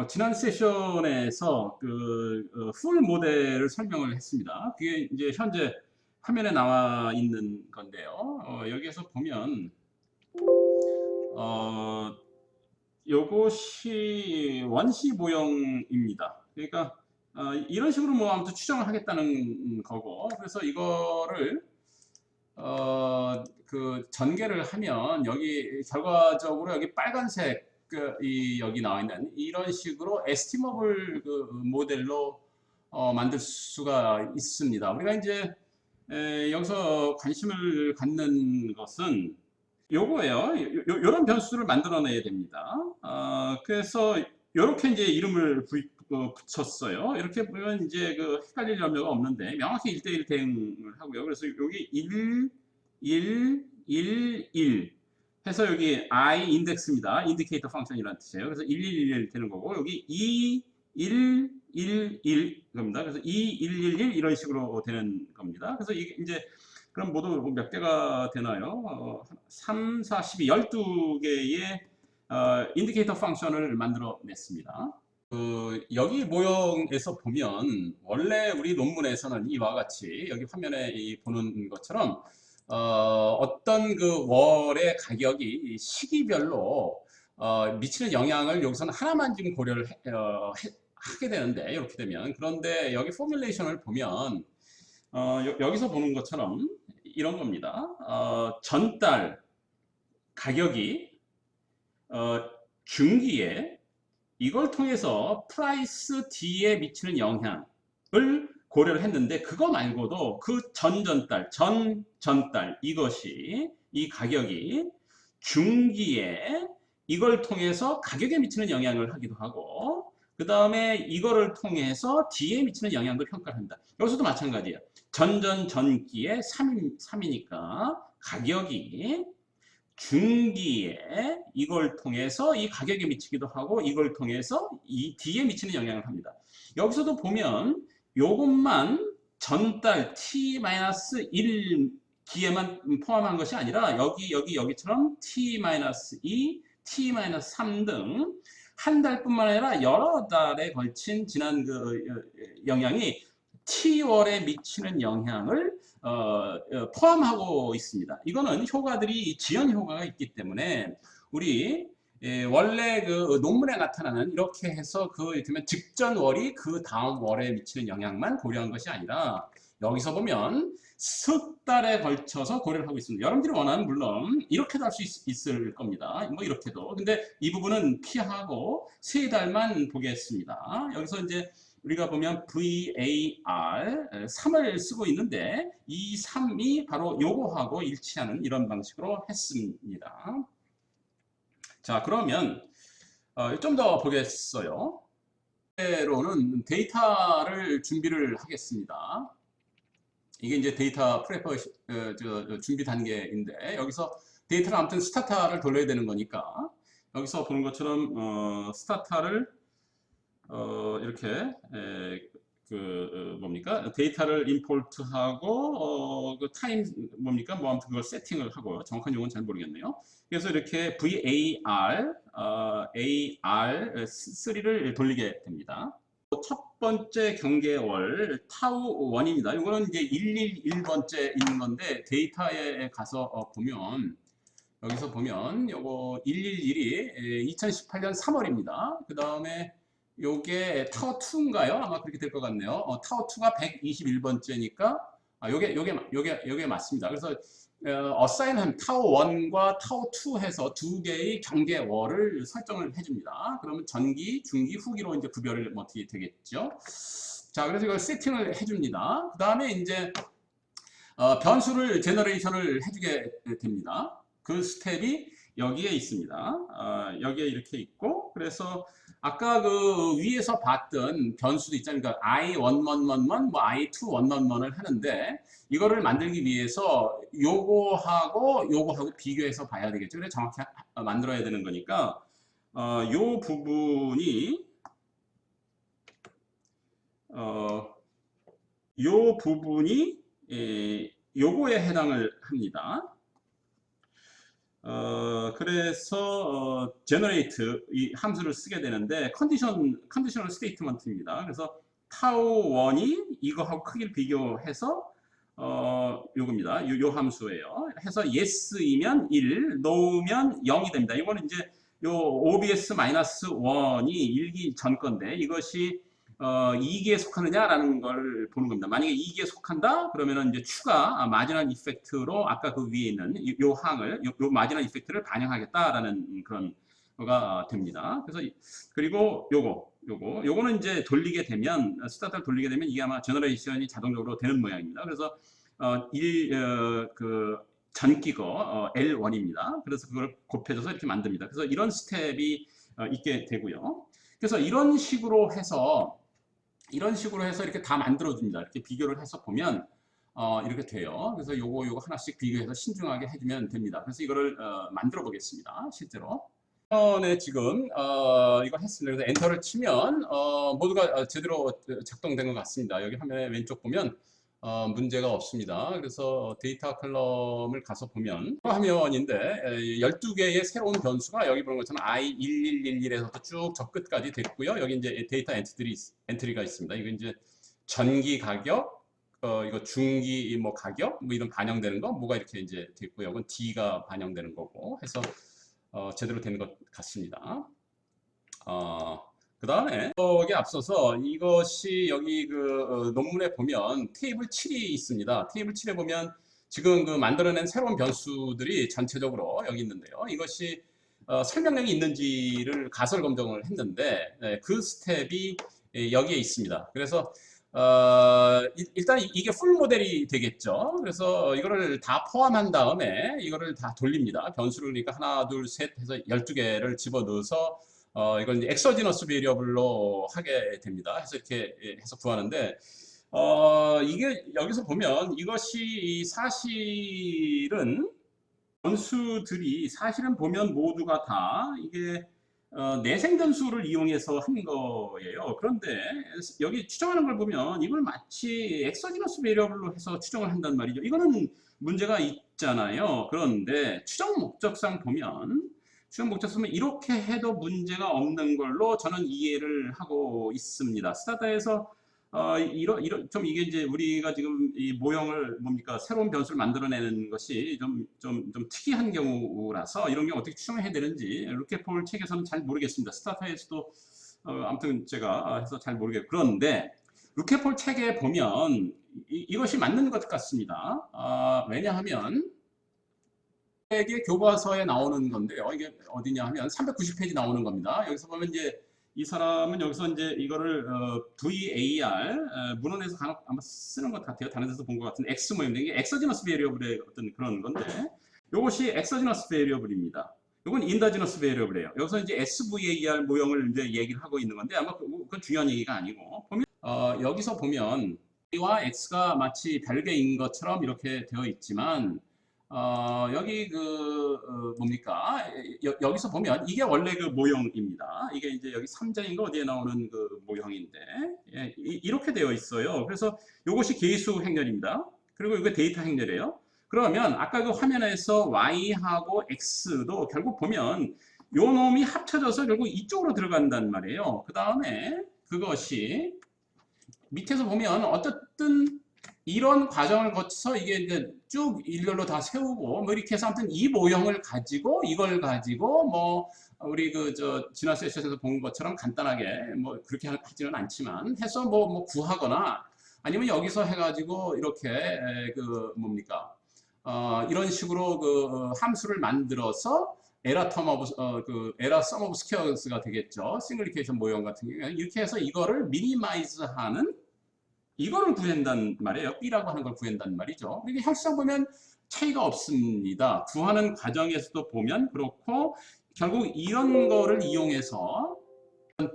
지난 세션에서 풀 모델을 설명을 했습니다. 그게 이제 현재 화면에 나와 있는 건데요. 여기에서 보면 어, 요것이 원시 모형입니다. 그러니까 이런 식으로 뭐 아무튼 추정을 하겠다는 거고, 그래서 이거를 그 전개를 하면 여기 결과적으로 여기 빨간색 여기 나와 있는 이런 식으로 에스티머블 그 모델로 만들 수가 있습니다. 우리가 이제 여기서 관심을 갖는 것은 요거예요. 요런 변수를 만들어내야 됩니다. 그래서 이렇게 이제 이름을 붙였어요. 이렇게 보면 이제 그 헷갈릴 염려가 없는데 명확히 1대1 대응을 하고요. 그래서 여기 1, 1, 1, 1 해서 여기 I 인덱스입니다. 인디케이터 펑션이라는 뜻이에요. 그래서 1, 1, 1 되는 거고 여기 2, 1, 1, 1 겁니다. 그래서 2, 1, 1, 1 이런 식으로 되는 겁니다. 그래서 이게 이제 그럼 모두 몇 개가 되나요? 3, 4, 12, 12개의 인디케이터 펑션을 만들어 냈습니다. 여기 모형에서 보면 원래 우리 논문에서는 이와 같이 여기 화면에 보는 것처럼 어떤 그 월의 가격이 시기별로 미치는 영향을 여기서는 하나만 지금 고려를 하게 되는데 이렇게 되면 그런데 여기 포뮬레이션을 보면 여기서 보는 것처럼 이런 겁니다. 전달 가격이 중기에 이걸 통해서 프라이스 D에 미치는 영향을 고려를 했는데 그거 말고도 그 전달 이것이 이 가격이 중기에 이걸 통해서 가격에 미치는 영향을 하기도 하고 그 다음에 이거를 통해서 D에 미치는 영향을 평가를 한다. 여기서도 마찬가지예요. 전기에 3이니까 가격이 중기에 이걸 통해서 이 가격에 미치기도 하고 이걸 통해서 이 D에 미치는 영향을 합니다. 여기서도 보면 요것만 전달 T-1 기에만 포함한 것이 아니라 여기처럼 T-2, T-3 등 한 달뿐만 아니라 여러 달에 걸친 지난 그 영향이 T월에 미치는 영향을 포함하고 있습니다. 이거는 효과들이 지연 효과가 있기 때문에 우리 원래 그 논문에 나타나는 이렇게 해서 그 직전 월이 그 다음 월에 미치는 영향만 고려한 것이 아니라 여기서 보면 석 달에 걸쳐서 고려를 하고 있습니다. 여러분들이 원하는 물론 이렇게도 할 수 있을 겁니다. 뭐 이렇게도. 근데 이 부분은 피하고 세 달만 보겠습니다. 여기서 이제 우리가 보면 VAR 3을 쓰고 있는데 이 3이 바로 요거하고 일치하는 이런 방식으로 했습니다. 자, 그러면 좀 더 보겠어요. 로는 데이터를 준비를 하겠습니다. 이게 이제 데이터 프레퍼 준비 단계인데 여기서 데이터를 아무튼 스타타를 돌려야 되는 거니까 여기서 보는 것처럼 스타타를 이렇게 뭡니까 데이터를 임포트하고 그 타임 뭡니까 뭐 아무튼 그걸 세팅을 하고요. 정확한 용어는 잘 모르겠네요. 그래서 이렇게 VAR AR3를 돌리게 됩니다. 첫 번째 경계월 타우 1입니다. 이거는 이제 111번째 있는 건데 데이터에 가서 보면 여기서 보면 요거 111이 2018년 3월입니다. 그 다음에 요게 타워2인가요? 아마 그렇게 될 것 같네요. 타워2가 121번째니까 요게 맞습니다. 그래서 어사인한 타워1과 타워2 해서 두 개의 경계월을 설정을 해줍니다. 그러면 전기, 중기, 후기로 이제 구별을 어떻게 되겠죠? 자, 그래서 이걸 세팅을 해줍니다. 그 다음에 이제 변수를 제너레이션을 해주게 됩니다. 그 스텝이 여기에 있습니다. 여기에 이렇게 있고 그래서 아까 그 위에서 봤던 변수도 있잖아요. 그러니까 I1111, 뭐 I2111을 하는데 이거를 만들기 위해서 요거하고 비교해서 봐야 되겠죠. 그래서 정확히 만들어야 되는 거니까 요 부분이 요 부분이 요거에 해당을 합니다. 그래서 generate 이 함수를 쓰게 되는데 컨디셔널 스테이트먼트입니다. 그래서 tau1이 이거하고 크기를 비교해서 요겁니다. 요 함수예요. 해서 yes이면 1, no면 0이 됩니다. 이거는 이제 요 obs-1이 일기 전 건데 이것이 2기에 속하느냐라는 걸 보는 겁니다. 만약에 2기에 속한다 그러면은 이제 추가 마지널 이펙트로 아까 그 위에 있는 요 항을 요 마지널 이펙트를 반영하겠다라는 그런 거가 됩니다. 그래서 그리고 요거는 이제 돌리게 되면 스타트를 돌리게 되면 이게 아마 제너레이션이 자동적으로 되는 모양입니다. 그래서 그 전기거 L1입니다. 그래서 그걸 곱해줘서 이렇게 만듭니다. 그래서 이런 스텝이 있게 되고요. 그래서 이런 식으로 해서 이렇게 다 만들어줍니다. 이렇게 비교를 해서 보면 이렇게 돼요. 그래서 요거 하나씩 비교해서 신중하게 해주면 됩니다. 그래서 이거를 만들어 보겠습니다. 실제로. 네, 지금 이거 했습니다. 그래서 엔터를 치면 모두가 제대로 작동된 것 같습니다. 여기 화면에 왼쪽 보면 문제가 없습니다. 그래서 데이터 컬럼을 가서 보면 화면인데 12개의 새로운 변수가 여기 보는 것처럼 I1111에서부터 쭉 저 끝까지 됐고요. 여기 이제 데이터 엔트리가 있습니다. 이거 이제 전기 가격, 이거 중기 뭐 가격, 뭐 이런 반영되는 거, 뭐가 이렇게 이제 됐고요. 이건 D가 반영되는 거고 해서 제대로 된 것 같습니다. 그 다음에 여기에 앞서서 이것이 여기 그 논문에 보면 테이블 7이 있습니다. 테이블 7에 보면 지금 그 만들어낸 새로운 변수들이 전체적으로 여기 있는데요. 이것이 설명량이 있는지를 가설 검증을 했는데 그 스텝이 여기에 있습니다. 그래서 일단 이게 풀 모델이 되겠죠. 그래서 이거를 다 포함한 다음에 이거를 다 돌립니다. 변수를 그러니까 하나, 둘, 셋 해서 12개를 집어넣어서 이걸 이제 엑서지너스 베리어블로 하게 됩니다. 해서 이렇게 해서 구하는데 이게 여기서 보면 이것이 사실은 변수들이 사실은 보면 모두가 다 이게 내생 변수를 이용해서 한 거예요. 그런데 여기 추정하는 걸 보면 이걸 마치 엑서지너스 베리어블로 해서 추정을 한단 말이죠. 이거는 문제가 있잖아요. 그런데 추정 목적상 보면 이렇게 해도 문제가 없는 걸로 저는 이해를 하고 있습니다. 스타다에서 좀 이게 이제 우리가 지금 이 모형을 뭡니까 새로운 변수를 만들어내는 것이 좀 특이한 경우라서 이런 경우 어떻게 추정해야 되는지 루케폴 책에서는 잘 모르겠습니다. 스타타에서도 아무튼 제가 해서 잘 모르겠고 그런데 루케폴 책에 보면 이것이 맞는 것 같습니다. 왜냐하면 책의 교과서에 나오는 건데요. 이게 어디냐 하면 390페이지 나오는 겁니다. 여기서 보면 이제 이 사람은 여기서 이제 이거를 VAR 문헌에서 간혹 아마 쓰는 것 같아요. 다른 데서 본 것 같은 X 모형인데 이게 엑서지너스 베리어블의 어떤 그런 건데 이것이 엑서지너스 베리어블입니다. 이건 인더지너스 베리어블이에요. 여기서 이제 SVAR 모형을 이제 얘기를 하고 있는 건데 아마 그건 중요한 얘기가 아니고 보면 여기서 보면 Y와 X가 마치 별개인 것처럼 이렇게 되어 있지만 여기 뭡니까? 여기서 보면 이게 원래 그 모형입니다. 이게 이제 여기 3장인가 어디에 나오는 그 모형인데 예, 이렇게 되어 있어요. 그래서 이것이 계수 행렬입니다. 그리고 이거 데이터 행렬이에요. 그러면 아까 그 화면에서 Y하고 X도 결국 보면 요 놈이 합쳐져서 결국 이쪽으로 들어간단 말이에요. 그 다음에 그것이 밑에서 보면 어쨌든 이런 과정을 거쳐서 이게 이제 쭉 일렬로 다 세우고 뭐 이렇게 해서 아무튼 이 모형을 가지고 이걸 가지고 뭐 우리 지난 세션에서 본 것처럼 간단하게 뭐 그렇게 하지는 않지만 해서 뭐 구하거나 아니면 여기서 해가지고 이렇게 뭡니까 이런 식으로 그 함수를 만들어서 에라 썸 오브 스퀘어스가 되겠죠. 싱글리케이션 모형 같은 경우에 이렇게 해서 이거를 미니마이즈하는 이거를 구한단 말이에요. B라고 하는 걸 구한단 말이죠. 이게 형식상 보면 차이가 없습니다. 구하는 과정에서도 보면 그렇고 결국 이런 거를 이용해서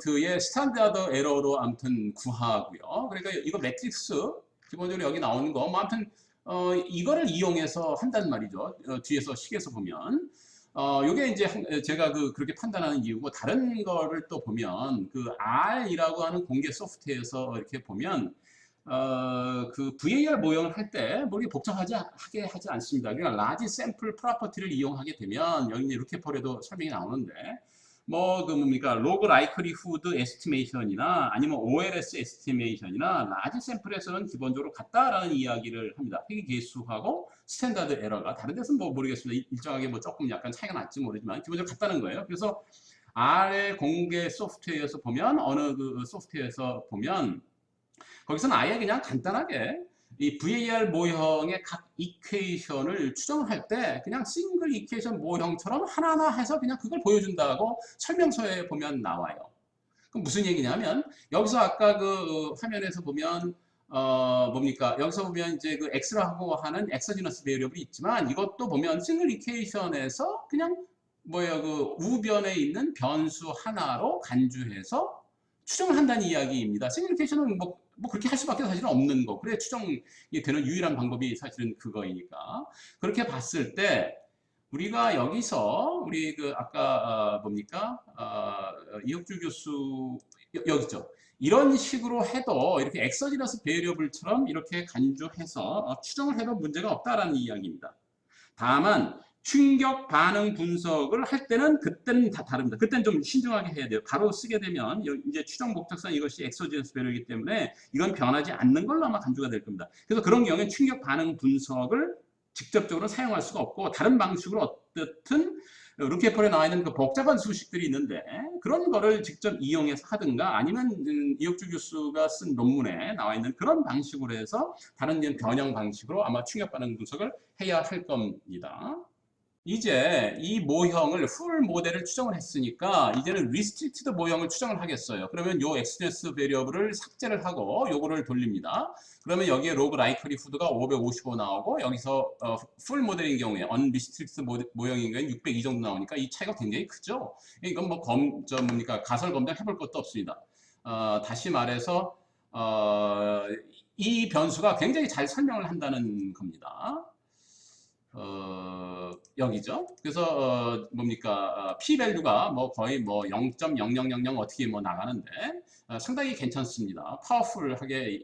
의 스탠다드 에러로 아무튼 구하고요. 그러니까 이거 매트릭스 기본적으로 여기 나오는 거 뭐 아무튼 이거를 이용해서 한단 말이죠. 뒤에서 식에서 보면 요게 이제 제가 그렇게 판단하는 이유고 다른 거를 또 보면 그 R이라고 하는 공개 소프트에서 이렇게 보면 그 VAR 모형을 할 때 뭐 이렇게 복잡하게 하지 않습니다. 그냥 라지 샘플 프로퍼티를 이용하게 되면 여기 이제 루케폴에도 설명이 나오는데 뭐 그 뭡니까 로그 라이클리후드 에스티메이션이나 아니면 OLS 에스티메이션이나 라지 샘플에서는 기본적으로 같다라는 이야기를 합니다. 회귀 개수하고 스탠다드 에러가 다른 데서는 뭐 모르겠습니다. 일정하게 뭐 조금 약간 차이가 날지 모르지만 기본적으로 같다는 거예요. 그래서 아래 공개 소프트웨어에서 보면 어느 그 소프트웨어에서 보면 거기서는 아예 그냥 간단하게 이 VAR 모형의 각 이퀘이션을 추정을 할 때 그냥 싱글 이퀘이션 모형처럼 하나하나 해서 그냥 그걸 보여준다고 설명서에 보면 나와요. 그럼 무슨 얘기냐면 여기서 아까 그 화면에서 보면 뭡니까 여기서 보면 이제 그 x라고 하는 엑서지너스 베리어블이 있지만 이것도 보면 싱글 이퀘이션에서 그냥 뭐예요 그 우변에 있는 변수 하나로 간주해서 추정을 한다는 이야기입니다. 싱글 이퀘이션은 뭐 그렇게 할 수밖에 사실은 없는 거. 그래 추정이 되는 유일한 방법이 사실은 그거이니까. 그렇게 봤을 때 우리가 여기서 우리 그 아까 뭡니까 이혁주 교수 여기 있죠. 이런 식으로 해도 이렇게 엑서지너스 베리어블처럼 이렇게 간주해서 추정을 해도 문제가 없다라는 이야기입니다. 다만 충격 반응 분석을 할 때는 그때는 다 다릅니다. 그때는 좀 신중하게 해야 돼요. 바로 쓰게 되면 이제 추정 목적상 이것이 엑소지너스 배열이기 때문에 이건 변하지 않는 걸로 아마 간주가 될 겁니다. 그래서 그런 경우에 충격 반응 분석을 직접적으로 사용할 수가 없고 다른 방식으로 어떻든 루케폴에 나와 있는 그 복잡한 수식들이 있는데 그런 거를 직접 이용해서 하든가 아니면 이혁주 교수가 쓴 논문에 나와 있는 그런 방식으로 해서 다른 변형 방식으로 아마 충격 반응 분석을 해야 할 겁니다. 이제 이 모형을 풀 모델을 추정을 했으니까 이제는 리스트릭티드 모형을 추정을 하겠어요. 그러면 요 엑스제스 베리어블을 삭제를 하고 요거를 돌립니다. 그러면 여기에 로그 라이클리후드가 555 나오고 여기서 풀 모델인 경우에 언리스트릭티드 모형인 경우에 602 정도 나오니까 이 차이가 굉장히 크죠. 이건 뭐 뭡니까 가설 검증 해볼 것도 없습니다. 다시 말해서 이 변수가 굉장히 잘 설명을 한다는 겁니다. 여기죠. 그래서 뭡니까 P-밸류가 뭐 거의 뭐 0.0000 어떻게 뭐 나가는데 상당히 괜찮습니다. 파워풀하게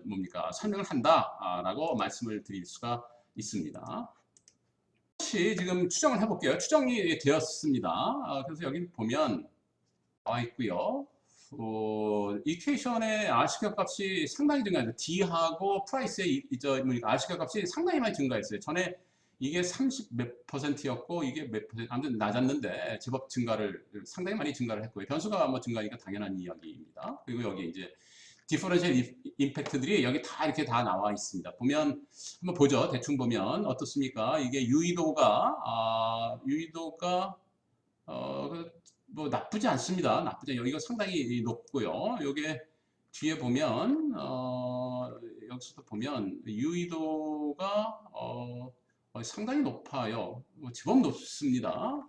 뭡니까 설명을 한다라고 말씀을 드릴 수가 있습니다. 혹시 지금 추정을 해볼게요. 추정이 되었습니다. 그래서 여기 보면 나와 있고요. 이퀘이션의 R시각 값이 상당히 증가했어요. D하고 프라이스의 R시각 값이 상당히 많이 증가했어요. 전에 이게 30 몇 %였고 이게 몇 %, 아무튼 낮았는데 제법 상당히 많이 증가를 했고요. 변수가 뭐 증가하니까 당연한 이야기입니다. 그리고 여기 이제 디퍼런셜 임팩트들이 여기 다 이렇게 다 나와 있습니다. 보면 한번 보죠. 대충 보면 어떻습니까? 이게 유의도가 뭐 나쁘지 않습니다. 이거 상당히 높고요. 요게 뒤에 보면 여기서도 보면 유의도가 상당히 높아요. 제법 높습니다.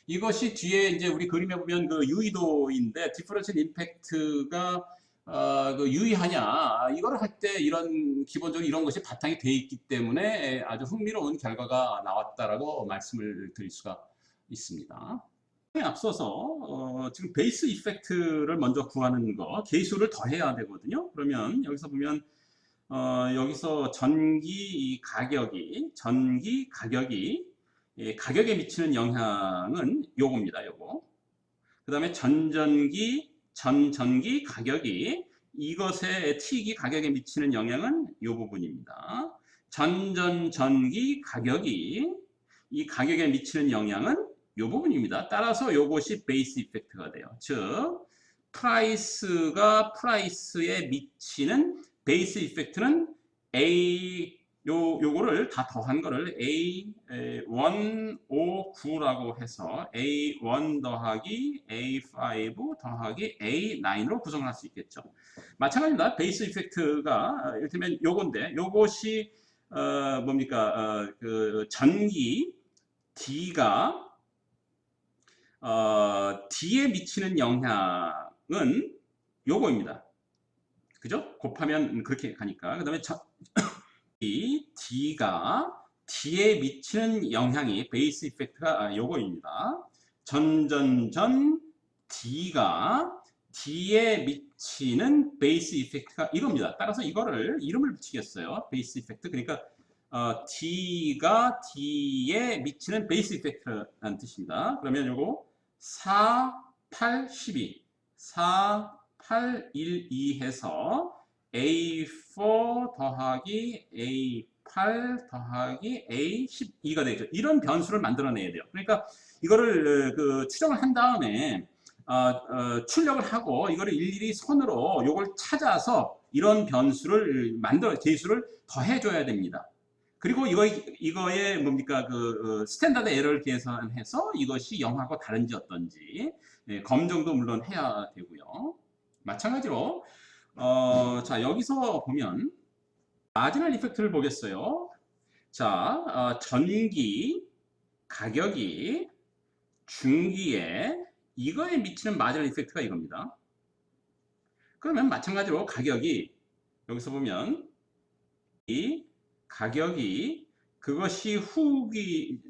이것이 뒤에 이제 우리 그림에 보면 그 유의도인데 디퍼런셜 임팩트가 그 유의하냐 이거를 할 때 기본적으로 이런 것이 바탕이 돼 있기 때문에 아주 흥미로운 결과가 나왔다라고 말씀을 드릴 수가 있습니다. 앞서서 지금 베이스 이펙트를 먼저 구하는 거 계수를 더해야 되거든요. 그러면 여기서 보면 여기서 전기 가격이 가격에 미치는 영향은 요겁니다. 요거. 그 다음에 전전기 가격이 이것의 T기 가격에 미치는 영향은 요 부분입니다. 전기 가격이 이 가격에 미치는 영향은 요 부분입니다. 따라서 요것이 베이스 이펙트가 돼요. 즉 프라이스가 프라이스에 미치는 베이스 이펙트는 요거를 다 더한 거를 A159라고 해서 A1 더하기 A5 더하기 A9로 구성을 할 수 있겠죠. 마찬가지입니다. 베이스 이펙트가 이를테면 요건데 요것이 뭡니까 그 전기 D가 D에 미치는 영향은 요거입니다. 그죠? 곱하면 그렇게 가니까. 그 다음에 이 D가 D에 미치는 영향이 베이스 이펙트가 요거입니다. D가 D에 미치는 베이스 이펙트가 이겁니다. 따라서 이거를 이름을 붙이겠어요. 베이스 이펙트. 그러니까 D가 D에 미치는 베이스 이펙트라는 뜻입니다. 그러면 요거 4, 8, 12 4, 8, 1, 2 해서 A4 더하기 A8 더하기 A12가 되죠. 이런 변수를 만들어내야 돼요. 그러니까 이거를 추정을 한 다음에 출력을 하고 이거를 일일이 손으로 요걸 찾아서 이런 변수를 개수를 더해줘야 됩니다. 그리고 이거에 뭡니까 스탠다드 에러를 계산해서 이것이 0하고 다른지 어떤지 검증도 물론 해야 되고요. 마찬가지로 자 여기서 보면 마지널 이펙트를 보겠어요. 자 전기 가격이 중기에 이거에 미치는 마지널 이펙트가 이겁니다. 그러면 마찬가지로 가격이 여기서 보면 이 가격이 그것이 후기에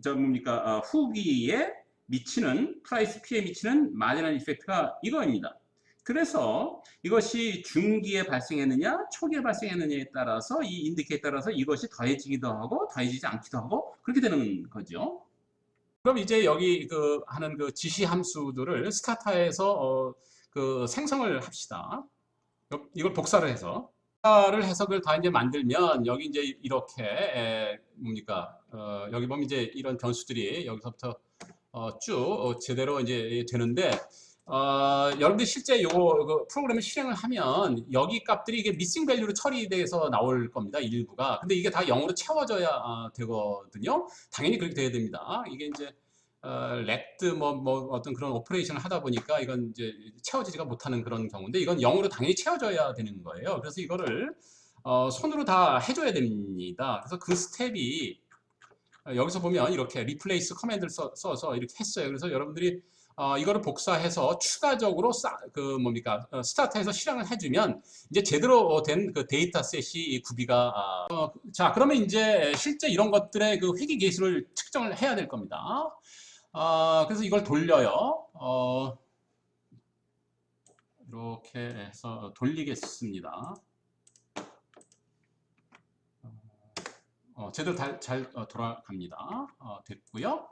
미치는 프라이스 P에 미치는 마지널 이펙트가 이거입니다. 그래서 이것이 중기에 발생했느냐 초기에 발생했느냐에 따라서 이 인디케이터에 따라서 이것이 더해지기도 하고 더해지지 않기도 하고 그렇게 되는 거죠. 그럼 이제 여기 하는 지시 함수들을 스타타에서 생성을 합시다. 이걸 복사를 해서 해석을 다 이제 만들면 여기 이제 이렇게 여기 보면 이제 이런 변수들이 여기서부터 쭉 제대로 이제 되는데 여러분들 실제 요거 프로그램을 실행을 하면 여기 값들이 이게 미싱 밸류로 처리돼서 나올 겁니다. 일부가. 근데 이게 다 0으로 채워져야 되거든요. 당연히 그렇게 돼야 됩니다. 이게 이제 렉드 어떤 그런 오퍼레이션을 하다 보니까 이건 이제 채워지지가 못하는 그런 경우인데 이건 0으로 당연히 채워져야 되는 거예요. 그래서 이거를 손으로 다 해줘야 됩니다. 그래서 그 스텝이 여기서 보면 이렇게 리플레이스 커맨드를 써서 이렇게 했어요. 그래서 여러분들이 이거를 복사해서 추가적으로 스타트에서 실행을 해주면 이제 제대로 된 데이터셋이 구비가 자 그러면 이제 실제 이런 것들의 회귀 계수를 측정을 해야 될 겁니다. 그래서 이걸 돌려요. 이렇게 해서 돌리겠습니다. 제대로 잘 돌아갑니다. 됐고요.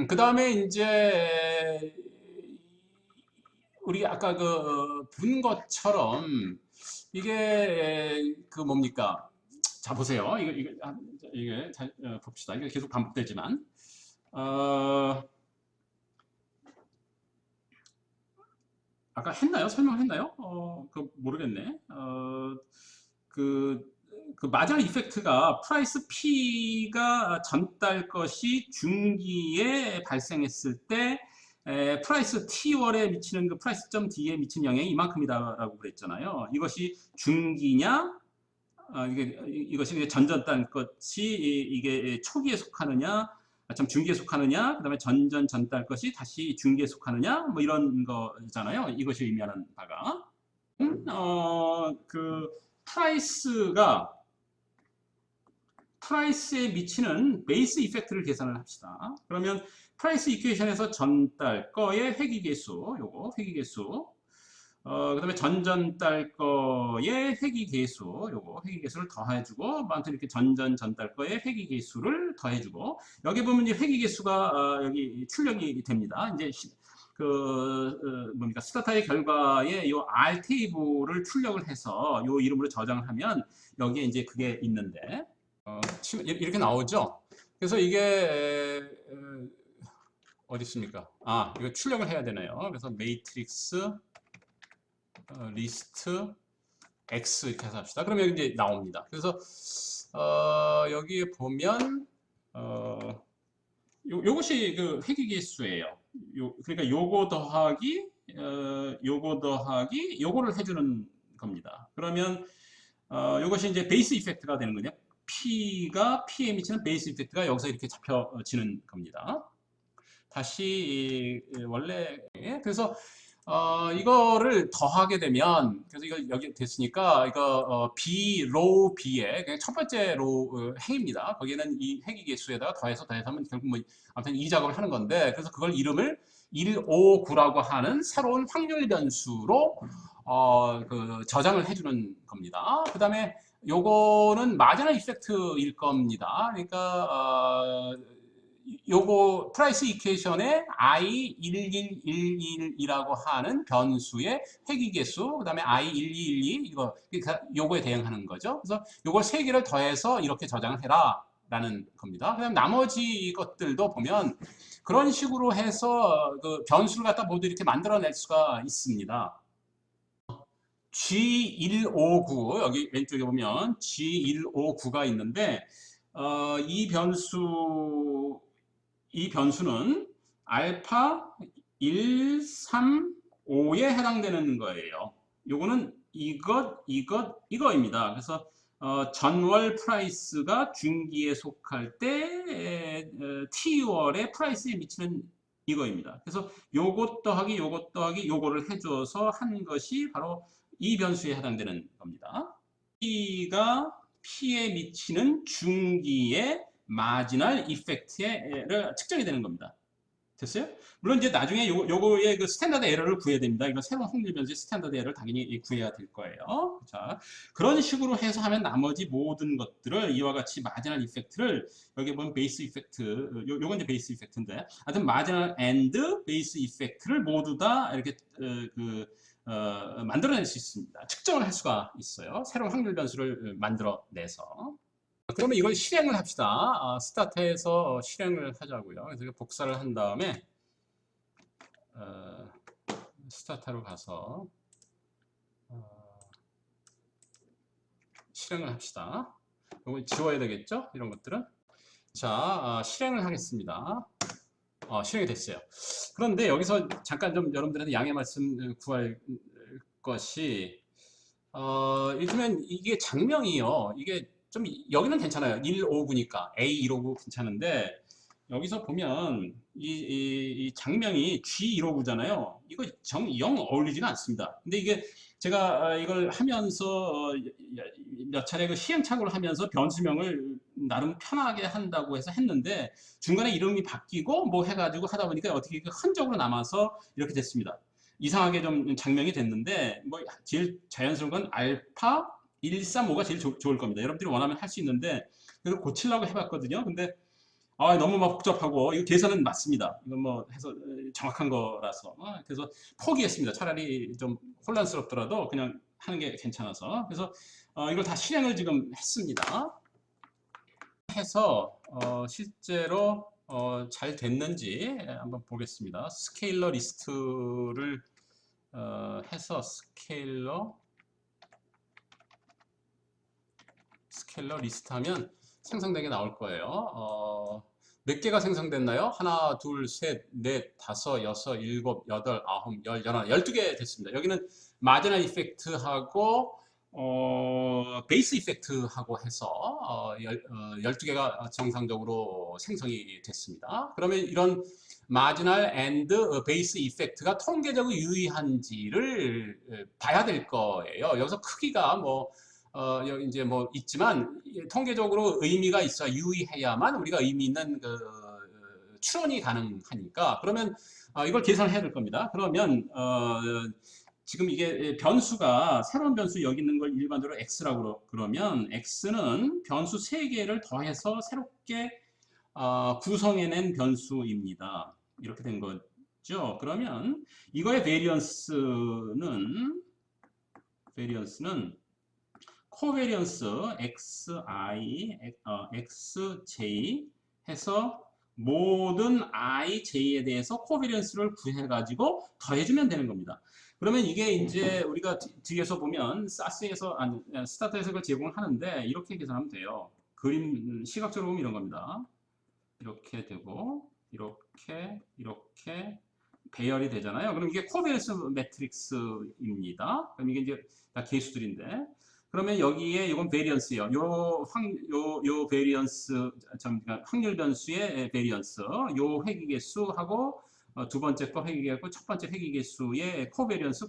그 다음에 이제 우리 아까 본 것처럼 이게 자 보세요. 이게 잘 봅시다. 이게 계속 반복되지만 아까 했나요? 설명했나요? 모르겠네. 마지막 이펙트가 프라이스 P가 전달 것이 중기에 발생했을 때 프라이스 T 월에 미치는 프라이스 D에 미치는 영향이 이만큼이다라고 그랬잖아요. 이것이 중기냐 이것이 전전달 것이 이게 초기에 속하느냐 중기에 속하느냐 그 다음에 전달 것이 다시 중기에 속하느냐 뭐 이런 거잖아요. 이것이 의미하는 바가 프라이스에 미치는 베이스 이펙트를 계산을 합시다. 그러면 프라이스 이퀘이션에서 전달 거의 회귀계수, 요거 회귀계수, 그 다음에 전달 거의 회귀계수, 요거 회귀계수를 더해주고, 아무튼 이렇게 전달 거의 회귀계수를 더해주고, 여기 보면 이제 회귀계수가 여기 출력이 됩니다. 이제 스타타의 결과에 요 R 테이블을 출력을 해서 요 이름으로 저장을 하면 여기에 이제 그게 있는데, 이렇게 나오죠. 그래서 이게 어디 있습니까? 이거 출력을 해야 되나요? 그래서 매트릭스 리스트 X 이렇게 해서 합시다. 그러면 이제 나옵니다. 그래서 여기에 보면 요것이 회귀계수예요. 그러니까 요거 더하기 요거를 해주는 겁니다. 그러면 요것이 이제 베이스 이펙트가 되는 거냐? P가 P에 미치는 베이스 이펙트가 여기서 이렇게 잡혀지는 겁니다. 다시 원래 그래서 이거를 더하게 되면 그래서 이거 여기 됐으니까 이거 B 로우 B의 첫 번째 로우 행입니다. 거기에는 이 행위 개수에다가 더해서 하면 결국 아무튼 이 작업을 하는 건데 그래서 그걸 이름을 159라고 하는 새로운 확률 변수로 저장을 해주는 겁니다. 그 다음에 요거는 마지널 이펙트일 겁니다. 그러니까 요거 프라이스 이퀘이션에 i1111이라고 하는 변수의 회귀개수, 그 다음에 i1212 이거 요거에 대응하는 거죠. 그래서 요걸 세 개를 더해서 이렇게 저장을 해라 라는 겁니다. 그다음 나머지 것들도 보면 그런 식으로 해서 그 변수를 갖다 모두 이렇게 만들어낼 수가 있습니다. G159 여기 왼쪽에 보면 G159가 있는데 이 변수는 알파 135에 해당되는 거예요. 요거는 이거입니다. 그래서 전월 프라이스가 중기에 속할 때 T월의 프라이스에 미치는 이거입니다. 그래서 요것 더하기 요거를 해줘서 한 것이 바로 이 변수에 해당되는 겁니다. P가 P에 미치는 중기의 마지널 이펙트에 측정이 되는 겁니다. 됐어요? 물론 이제 나중에 요거의 그 스탠다드 에러를 구해야 됩니다. 이건 새로운 확률 변수의 스탠다드 에러를 당연히 구해야 될 거예요. 자, 그런 식으로 해서 하면 나머지 모든 것들을 이와 같이 마지널 이펙트를 여기 보면 베이스 이펙트, 요건 이제 베이스 이펙트인데, 하여튼 마지널 앤드 베이스 이펙트를 모두 다 이렇게 만들어낼 수 있습니다. 측정을 할 수가 있어요. 새로운 확률 변수를 만들어내서. 그러면 이걸 실행을 합시다. 스타트에서 실행을 하자고요. 그래서 복사를 한 다음에 스타트로 가서 실행을 합시다. 이걸 지워야 되겠죠? 이런 것들은. 자, 실행을 하겠습니다. 실행이 됐어요. 그런데 여기서 잠깐 좀 여러분들한테 양해 말씀 구할 것이 요즘엔 이게 장명이요. 이게 좀 여기는 괜찮아요. 159니까 A159 괜찮은데 여기서 보면 이 장명이 G159잖아요. 이거 영 어울리지가 않습니다. 근데 이게 제가 이걸 하면서 몇 차례 그 시행착오를 하면서 변수명을 나름 편하게 한다고 해서 했는데 중간에 이름이 바뀌고 뭐 해가지고 하다 보니까 어떻게 흔적으로 남아서 이렇게 됐습니다. 이상하게 좀 장명이 됐는데 뭐 제일 자연스러운 건 알파 135가 제일 좋을 겁니다. 여러분들이 원하면 할 수 있는데 그래서 고치려고 해봤거든요. 근데 너무 막 복잡하고 이거 계산은 맞습니다. 이건 뭐 해서 정확한 거라서 그래서 포기했습니다. 차라리 좀 혼란스럽더라도 그냥 하는 게 괜찮아서 그래서 이걸 다 실행을 지금 했습니다. 해서 실제로 잘 됐는지 한번 보겠습니다. 스케일러 리스트를 해서 스케일러 리스트 하면 생성되게 나올 거예요. 몇 개가 생성됐나요? 하나, 둘, 셋, 넷, 다섯, 여섯, 일곱, 여덟, 아홉, 열, 12개 됐습니다. 여기는 마지널 이펙트하고 베이스 이펙트하고 해서 12개가 정상적으로 생성이 됐습니다. 그러면 이런 마지널 앤드 베이스 이펙트가 통계적으로 유의한지를 봐야 될 거예요. 여기서 크기가 여기 이제 뭐 있지만 통계적으로 의미가 있어 유의해야만 우리가 의미 있는 그 추론이 가능하니까 그러면 이걸 계산을 해야 될 겁니다. 그러면 지금 이게 변수가 새로운 변수 여기 있는 걸 일반적으로 x라고 그러면 x는 변수 3개를 더해서 새롭게 구성해낸 변수입니다. 이렇게 된 거죠. 그러면 이거의 베리언스는 코베리언스 xi, xj 해서 모든 ij에 대해서 코베리언스를 구해가지고 더해주면 되는 겁니다. 그러면 이게 이제 우리가 뒤에서 보면 스타트에서 그걸 제공을 하는데 이렇게 계산하면 돼요. 그림 시각적으로 보면 이런 겁니다. 이렇게 되고 이렇게 배열이 되잖아요. 그럼 이게 코베리언스 매트릭스입니다. 그럼 이게 이제 다 개수들인데 그러면 여기에 이건 베리언스예요. 요 베리언스 확률 변수의 베리언스, 요 회귀개수하고 두 번째 거 회귀개수, 첫 번째 회귀개수의 코베리언스,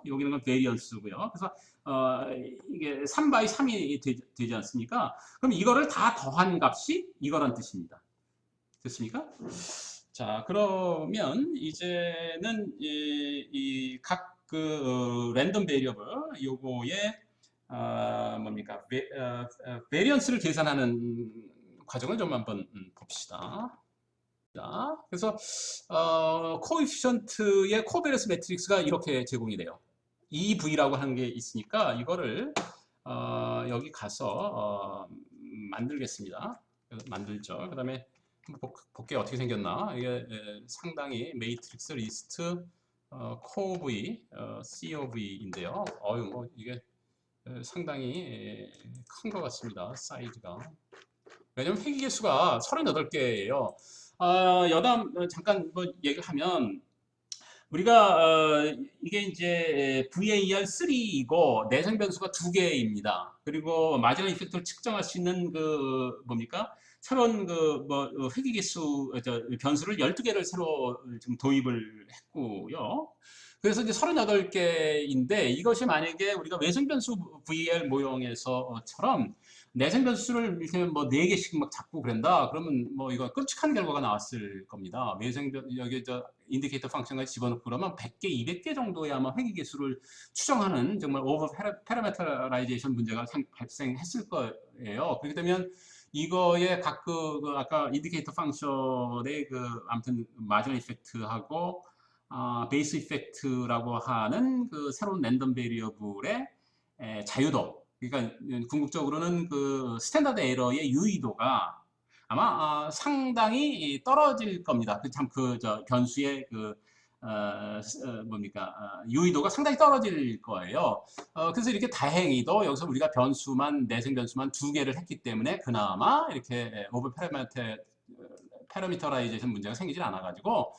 여기는 건 베리언스고요. 그래서 이게 3/3이 되지 않습니까? 그럼 이거를 다 더한 값이 이거란 뜻입니다. 됐습니까? 자, 그러면 이제는 이 각 그 랜덤 베리어블 요거에 뭡니까? 베리언스를 계산하는 과정을 좀 한번 봅시다. 자, 그래서 코에피션트의 코베리언스 매트릭스가 이렇게 제공이 돼요. EV라고 하는 게 있으니까 이거를 여기 가서 만들겠습니다. 만들죠. 그다음에 볼게요. 어떻게 생겼나. 이게 상당히 매트릭스 리스트 COV, COV인데요. 뭐 이게 상당히 큰 것 같습니다. 사이즈가. 왜냐면 회기 개수가 38개예요. 여담 잠깐 뭐 얘기하면 우리가 이게 이제 VAR3이고 내생 변수가 2개입니다. 그리고 마지막 이펙트를 측정할 수 있는 그 뭡니까? 새로운 그뭐 회기 개수 변수를 12개를 새로 지금 도입을 했고요. 그래서 이제 38개인데 이것이 만약에 우리가 외생 변수 VAR 모형에서처럼 내생 변수를 이렇게 뭐 4개씩 막 잡고 그런다. 그러면 뭐 이거 끔찍한 결과가 나왔을 겁니다. 외생 여기 인디케이터 펑션까지 집어넣고 그러면 100개, 200개 정도의 아마 회귀 개수를 추정하는 정말 오버 파라메터라이제이션 문제가 발생했을 거예요. 그렇게 되면 이거의 아까 인디케이터 펑션의 아무튼 마지막 이펙트하고 베이스 이펙트라고 하는 그 새로운 랜덤 베리어블의 자유도, 그러니까 궁극적으로는 그 스탠다드 에러의 유의도가 아마 상당히 떨어질 겁니다. 변수의 뭡니까 유의도가 상당히 떨어질 거예요. 그래서 이렇게 다행히도 여기서 우리가 내생 변수만 2개를 했기 때문에 그나마 이렇게 오버 패러미터라이제이션 문제가 생기질 않아가지고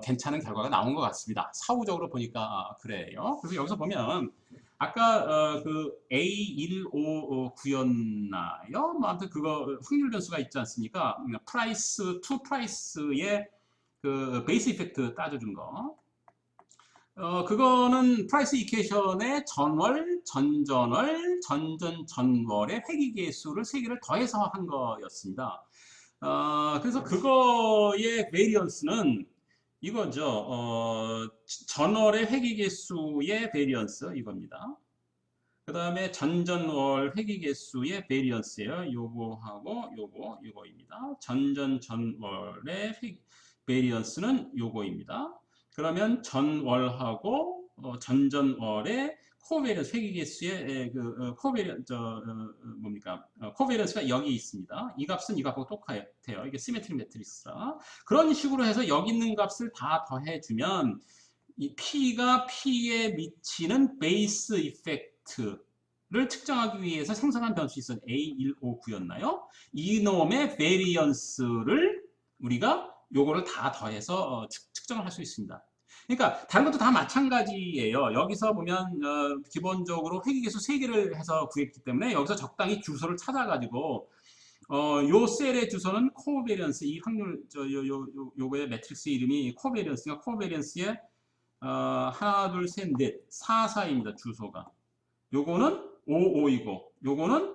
괜찮은 결과가 나온 것 같습니다. 사후적으로 보니까 그래요. 그래서 여기서 보면 아까 그 A159였나요? 뭐 아무튼 그거 확률 변수가 있지 않습니까? 투 프라이스의 그 베이스 이펙트 따져준 거. 그거는 프라이스 이퀘이션의 전월, 전전월, 전전전월의 회귀계수를 3개를 더해서 한 거였습니다. 그래서 그거의 베리언스는 이거죠. 전월의 회귀계수의 베리언스 이겁니다. 그 다음에 전전월 회귀계수의 베리언스예요. 요거하고 요거입니다. 전전전월의 베리언스는 요거입니다. 그러면 전월하고 전전월의 코베리언스 회귀개수의 코베리언스가 여기 있습니다. 이 값은 이 값하고 똑같아요. 이게 시메트릭 매트릭스라. 그런 식으로 해서 여기 있는 값을 다 더해주면 이 P가 P에 미치는 베이스 이펙트를 측정하기 위해서 생성한 변수 있었 A159였나요? 이놈의 베리언스를 우리가 요거를 다 더해서 측정을 할 수 있습니다. 그러니까 다른 것도 다 마찬가지예요. 여기서 보면 기본적으로 회귀계수 3개를 해서 구했기 때문에 여기서 적당히 주소를 찾아가지고 요 셀의 주소는 코베리언스, 이 확률 요거의 매트릭스 이름이 코베리언스가 코베리언스의 하나, 둘, 셋, 넷, 4, 4입니다. 주소가. 요거는 5, 5이고 요거는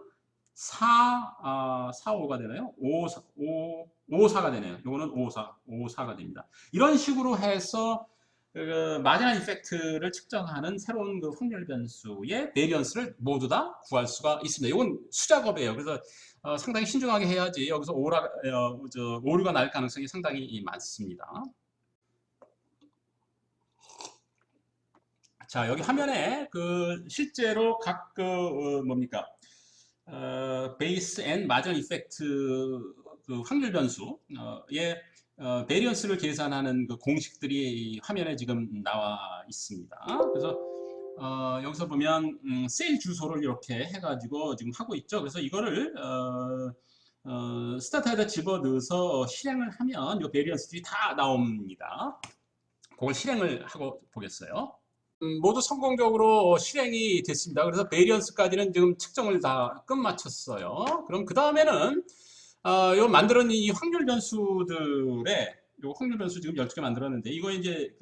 4, 4, 5가 되나요? 5, 4가 되네요. 요거는 5, 4가 됩니다. 이런 식으로 해서 마지막 이펙트를 측정하는 새로운 그 확률 변수의 베리언스를 모두 다 구할 수가 있습니다. 이건 수작업이에요. 그래서 상당히 신중하게 해야지 여기서 오류가 날 가능성이 상당히 많습니다. 자, 여기 화면에 실제로 각 뭡니까 베이스 앤 마전 이펙트 확률 변수의 베리언스를 계산하는 그 공식들이 화면에 지금 나와 있습니다. 그래서 여기서 보면 셀 주소를 이렇게 해가지고 지금 하고 있죠. 그래서 이거를 스타터에다 집어넣어서 실행을 하면 이 베리언스들이 다 나옵니다. 그걸 실행을 하고 보겠어요. 모두 성공적으로 실행이 됐습니다. 그래서 베리언스까지는 지금 측정을 다 끝마쳤어요. 그럼 그 다음에는 요 만들어낸 이 확률 변수들의 요 확률 변수 지금 12개 만들었는데 이거 이제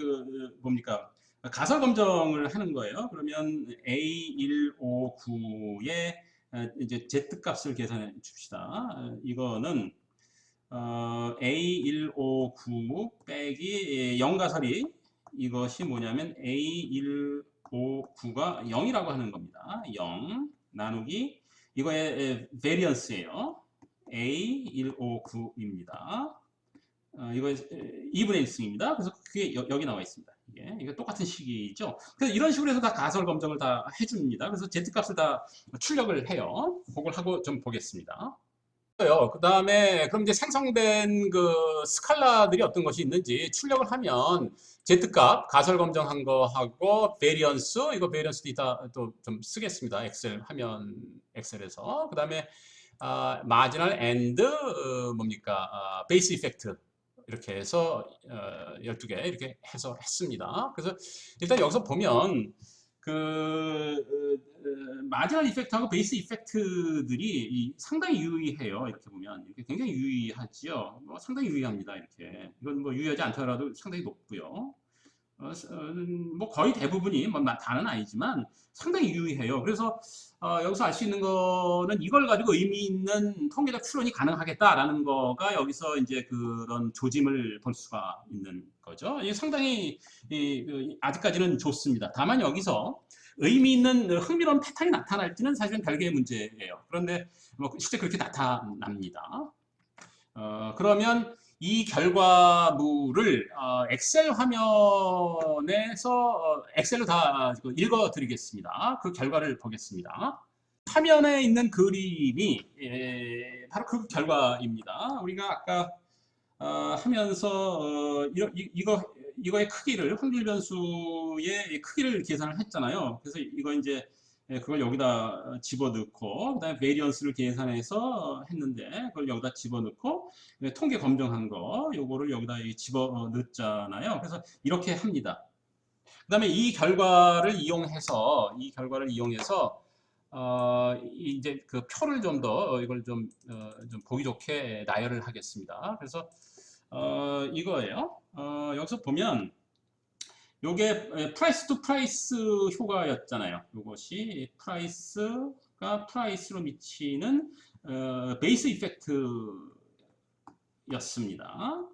뭡니까 가설 검정을 하는 거예요. 그러면 A159의 이제 Z 값을 계산해 줍시다. 이거는 A159 빼기 0가설이 이것이 뭐냐면 A159가 0이라고 하는 겁니다. 0 나누기 이거의 variance예요. A159입니다. 이거 2분의 1승입니다. 그래서 그게 여기 나와 있습니다. 이게 똑같은 식이죠. 그래서 이런 식으로 해서 다 가설 검정을 다 해줍니다. 그래서 z-값을 다 출력을 해요. 그걸 하고 좀 보겠습니다. 그 다음에 그럼 이제 생성된 그 스칼라들이 어떤 것이 있는지 출력을 하면 z값 가설 검정한 거 하고 베리언스 이거 베리언스 이따 또 좀 쓰겠습니다. 엑셀 화면 엑셀에서 그 다음에 마지널 앤드 뭡니까 베이스 이펙트 이렇게 해서 12개 이렇게 해서 했습니다. 그래서 일단 여기서 보면 그 마지널 이펙트하고 베이스 이펙트들이 상당히 유의해요. 이렇게 보면 이렇게 굉장히 유의하지요. 상당히 유의합니다. 이렇게 이건 뭐 유의하지 않더라도 상당히 높고요. 뭐 거의 대부분이 뭐 다는 아니지만 상당히 유의해요. 그래서 여기서 알 수 있는 거는 이걸 가지고 의미 있는 통계적 추론이 가능하겠다라는 거가 여기서 이제 그런 조짐을 볼 수가 있는 거죠. 이게 상당히 아직까지는 좋습니다. 다만 여기서 의미 있는 흥미로운 패턴이 나타날지는 사실은 별개의 문제예요. 그런데 뭐 실제 그렇게 나타납니다. 그러면 이 결과물을 엑셀 화면에서 엑셀로 다 읽어 드리겠습니다. 그 결과를 보겠습니다. 화면에 있는 그림이 바로 그 결과입니다. 우리가 아까 하면서 이거의 크기를 확률 변수의 크기를 계산을 했잖아요. 그래서 이거 이제 그걸 여기다 집어넣고 그다음에 베리언스를 계산해서 했는데 그걸 여기다 집어넣고 통계 검정한 거 요거를 여기다 집어넣잖아요. 그래서 이렇게 합니다. 그다음에 이 결과를 이용해서 이제 그 표를 좀 더 이걸 좀 보기 좋게 나열을 하겠습니다. 그래서 이거예요. 여기서 보면 요게 프라이스 투 프라이스 효과였잖아요. 요것이 프라이스가 프라이스로 미치는 베이스 이펙트였습니다.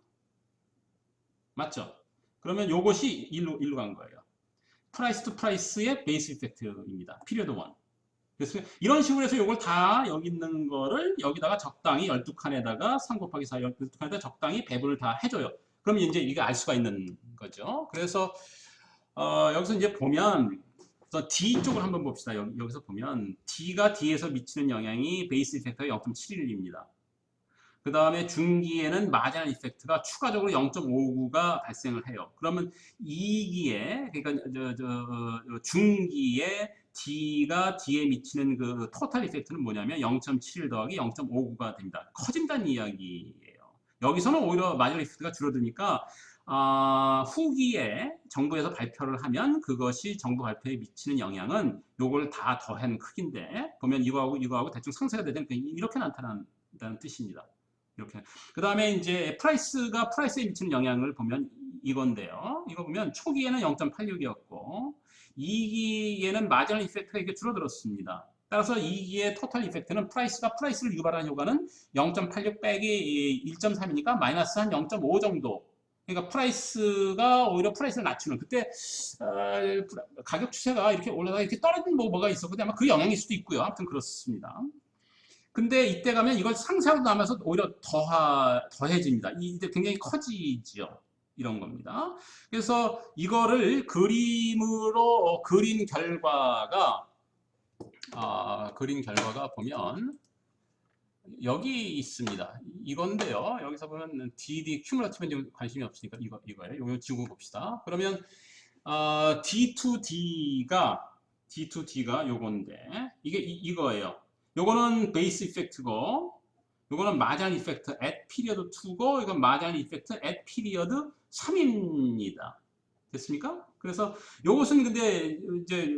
맞죠? 그러면 요것이 일로 간 거예요. 프라이스 투 프라이스의 베이스 이펙트입니다. 피리어드 1. 그래서 이런 식으로 해서 이걸 다 여기 있는 거를 여기다가 적당히 12칸에다가 3 곱하기 4 12칸에다가 적당히 배분을 다 해줘요. 그러면 이제 이게 알 수가 있는 거죠. 그래서 여기서 이제 보면 D 쪽을 한번 봅시다. 여기서 보면 D가 D에서 미치는 영향이 베이스 이펙트가 0.71입니다. 그 다음에 중기에는 마지널 이펙트가 추가적으로 0.59가 발생을 해요. 그러면 2기에 그러니까 중기에 D가 D에 미치는 그 토탈 이펙트는 뭐냐면 0.71 더하기 0.59가 됩니다. 커진다는 이야기예요. 여기서는 오히려 마지널 이펙트가 줄어드니까 후기에 정부에서 발표를 하면 그것이 정부 발표에 미치는 영향은 요걸 다 더한 크기인데 보면 이거하고 대충 상쇄가 되면 이렇게 나타난다는 뜻입니다. 이렇게. 그 다음에 이제 프라이스에 미치는 영향을 보면 이건데요. 이거 보면 초기에는 0.86이었고 2기에는 마지널 이펙트가 이렇게 줄어들었습니다. 따라서 2기의 토탈 이펙트는 프라이스를 유발하는 효과는 0.86 빼기 1.3이니까 마이너스 한 0.5 정도. 그러니까 프라이스가 오히려 프라이스를 낮추는 그때 가격 추세가 이렇게 올라가 이렇게 떨어진 뭐가 있었고 아마 그 영향일 수도 있고요. 아무튼 그렇습니다. 근데 이때 가면 이걸 상쇄하고 나면서 오히려 더해집니다. 이제 굉장히 커지죠. 이런 겁니다. 그래서 이거를 그림으로 그린 결과가 보면 여기 있습니다. 이건데요. 여기서 보면 DD 큐뮬러티브는 관심이 없으니까 이거예요. 이거 지우고 봅시다. 그러면 D2D가 요건데 이게 이거예요. 요거는 베이스 이펙트고 요거는 마지널 이펙트 at period 2고 이건 마지널 이펙트 at period 3입니다. 됐습니까? 그래서 요것은 근데 이제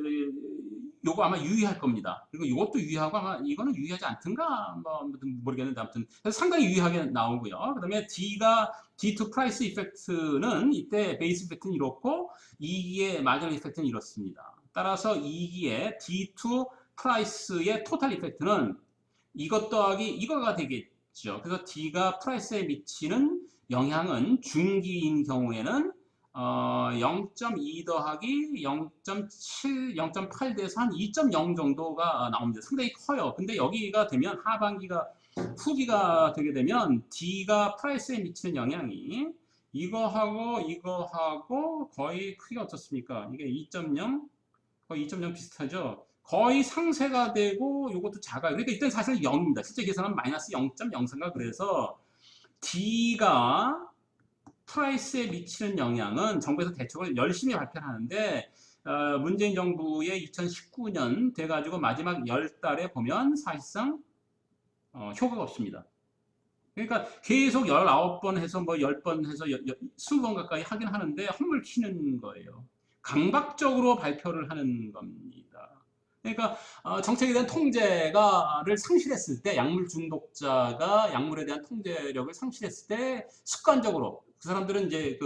요거 아마 유의할 겁니다. 그리고 이것도 유의하고 아마 이거는 유의하지 않든가 뭐 모르겠는데 아무튼 상당히 유의하게 나오고요. 그다음에 D2 프라이스 이펙트는 이때 베이스 이펙트는 이렇고 2기의 마지널 이펙트는 이렇습니다. 따라서 2기의 D2 프라이스의 토탈 이펙트는 이것 더하기 이거가 되겠죠. 있죠. 그래서 D가 프라이스에 미치는 영향은 중기인 경우에는 0.2 더하기 0.7, 0.8 돼서 한 2.0 정도가 나옵니다. 상당히 커요. 근데 여기가 되면 하반기가 후기가 되게 되면 D가 프라이스에 미치는 영향이 이거하고 거의 크기가 어떻습니까? 이게 2.0 거의 2.0 비슷하죠. 거의 상쇄가 되고 이것도 작아요. 그러니까 이때 사실 0입니다. 실제 계산은 마이너스 0.03가 그래서 D가 프라이스에 미치는 영향은 정부에서 대책을 열심히 발표하는데 문재인 정부의 2019년 돼가지고 마지막 10달에 보면 사실상 효과가 없습니다. 그러니까 계속 19번 해서 뭐 10번 해서 20번 가까이 하긴 하는데 헛물 튀는 거예요. 강박적으로 발표를 하는 겁니다. 그러니까 정책에 대한 통제를 상실했을 때 약물 중독자가 약물에 대한 통제력을 상실했을 때 습관적으로 그 사람들은 이제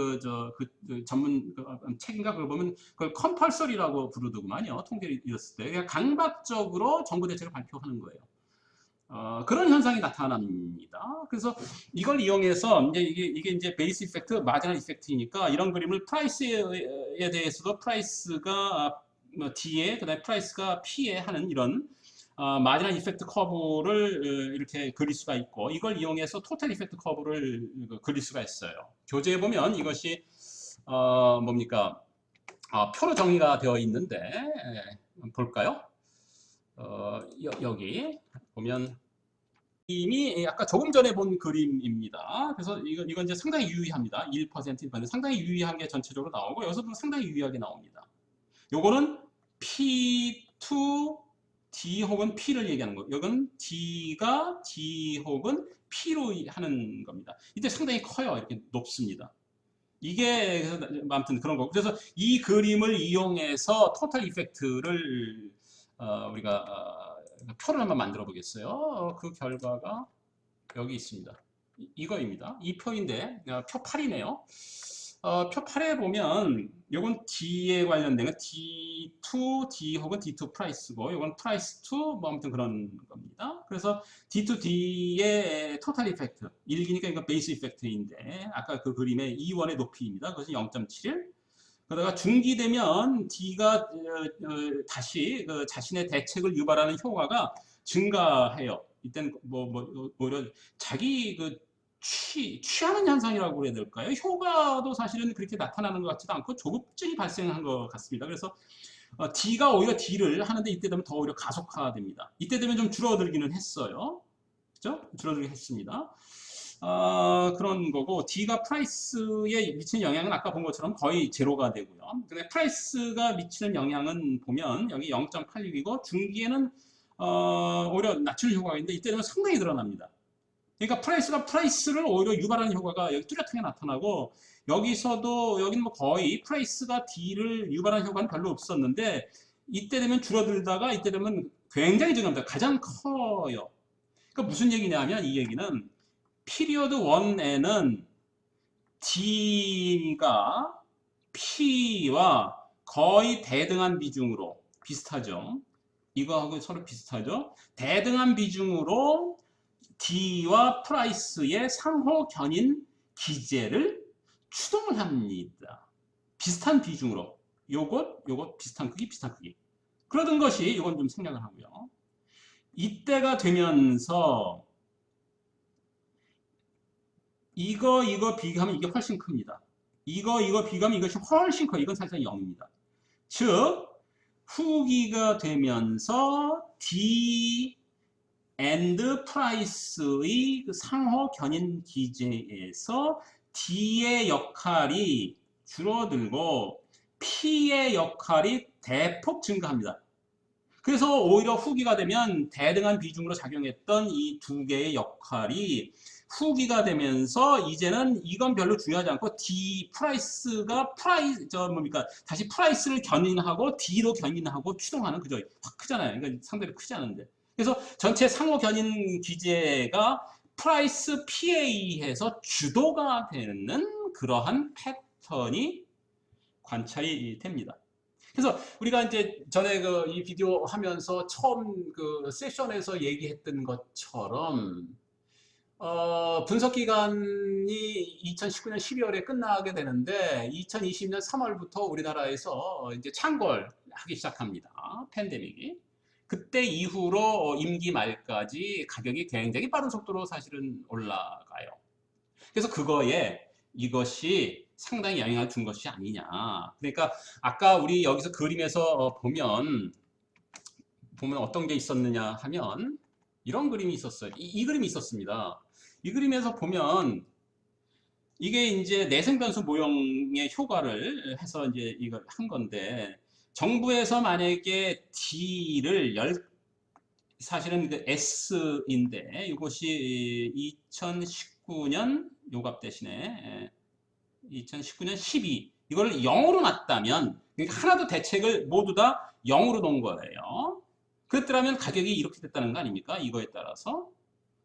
전문 책인가 그걸 보면 그걸 컴펄서리라고 부르더구만요. 통제를 잃었을 때 그냥 강박적으로 정부 대책을 발표하는 거예요. 그런 현상이 나타납니다. 그래서 이걸 이용해서 이게 이제 베이스 이펙트, 마지널 이펙트이니까 이런 그림을 프라이스에 대해서도 프라이스가 D에 그다음에 프라이스가 P에 하는 이런 마지널 이펙트 커브를 이렇게 그릴 수가 있고 이걸 이용해서 토탈 이펙트 커브를 그릴 수가 있어요. 교재에 보면 이것이 뭡니까? 표로 정의가 되어 있는데 볼까요? 여기 보면 이미 아까 조금 전에 본 그림입니다. 그래서 이건 이제 상당히 유의합니다. 1%, 1%. 상당히 유의한 게 전체적으로 나오고 여기서도 상당히 유의하게 나옵니다. 요거는 P2 D 혹은 P를 얘기하는 거. 이건 D가 D 혹은 P로 하는 겁니다. 이때 상당히 커요. 이렇게 높습니다. 이게 아무튼 그런 거고. 그래서 이 그림을 이용해서 토탈 이펙트를 우리가 표를 한번 만들어 보겠어요. 그 결과가 여기 있습니다. 이거입니다. 이 표인데 표 8이네요. 표 8에 보면 이건 D에 관련된 건 D2, D 혹은 D2 프라이스고 이건 프라이스 2, 뭐 아무튼 그런 겁니다. 그래서 D2D의 토탈 이펙트, 1기니까 이건 베이스 이펙트인데 아까 그 그림의 E1의 높이입니다. 그것은 0.71. 그러다가 중기되면 D가 다시 그 자신의 대책을 유발하는 효과가 증가해요. 이때는 오히려 자기 취하는 현상이라고 해야 될까요? 효과도 사실은 그렇게 나타나는 것 같지도 않고 조급증이 발생한 것 같습니다. 그래서 D가 오히려 D를 하는데 이때 되면 더 오히려 가속화됩니다. 이때 되면 좀 줄어들기는 했어요. 그죠? 줄어들긴 했습니다. 그런 거고 D가 프라이스에 미치는 영향은 아까 본 것처럼 거의 제로가 되고요. 근데 프라이스가 미치는 영향은 보면 여기 0.86이고 중기에는 오히려 낮추는 효과가 있는데 이때 되면 상당히 드러납니다. 그러니까 프라이스가 프라이스를 오히려 유발하는 효과가 여기 뚜렷하게 나타나고 여기서도 여기는 뭐 거의 프라이스가 D를 유발하는 효과는 별로 없었는데 이때 되면 줄어들다가 이때 되면 굉장히 증가합니다. 가장 커요. 그러니까 무슨 얘기냐면 이 얘기는 피리어드 1에는 D가 P와 거의 대등한 비중으로 비슷하죠. 이거하고 서로 비슷하죠. 대등한 비중으로 D와 프라이스의 상호 견인 기제를 추동을 합니다. 비슷한 비중으로. 요것 비슷한 크기, 비슷한 크기. 그러던 것이 이건 좀 생략을 하고요. 이때가 되면서 이거 비교하면 이게 훨씬 큽니다. 이거 비교하면 이것이 훨씬 커요. 이건 사실상 0입니다. 즉 후기가 되면서 D and price의 그 상호 견인 기제에서 D의 역할이 줄어들고 P의 역할이 대폭 증가합니다. 그래서 오히려 후기가 되면 대등한 비중으로 작용했던 이 두 개의 역할이 후기가 되면서 이제는 이건 별로 중요하지 않고 D 프라이스가 다시 프라이스를 견인하고 D로 견인하고 추동하는 그죠? 확 크잖아요. 그러니까 상대로 크지 않은데. 그래서 전체 상호 견인 기제가 프라이스 P에 의해서 주도가 되는 그러한 패턴이 관찰이 됩니다. 그래서 우리가 이제 전에 이 비디오 하면서 처음 그 세션에서 얘기했던 것처럼 분석 기간이 2019년 12월에 끝나게 되는데 2020년 3월부터 우리나라에서 이제 창궐하기 시작합니다. 팬데믹이. 그때 이후로 임기 말까지 가격이 굉장히 빠른 속도로 사실은 올라가요. 그래서 그거에 이것이 상당히 영향을 준 것이 아니냐. 그러니까 아까 우리 여기서 그림에서 보면 어떤 게 있었느냐 하면 이런 그림이 있었어요. 이 그림이 있었습니다. 이 그림에서 보면 이게 이제 내생변수 모형의 효과를 해서 이제 이걸 한 건데 정부에서 만약에 D를 사실은 그 S인데 이것이 2019년 요값 대신에 2019년 12 이걸 0으로 놨다면 그러니까 하나도 대책을 모두 다 0으로 놓은 거예요. 그랬더라면 가격이 이렇게 됐다는 거 아닙니까? 이거에 따라서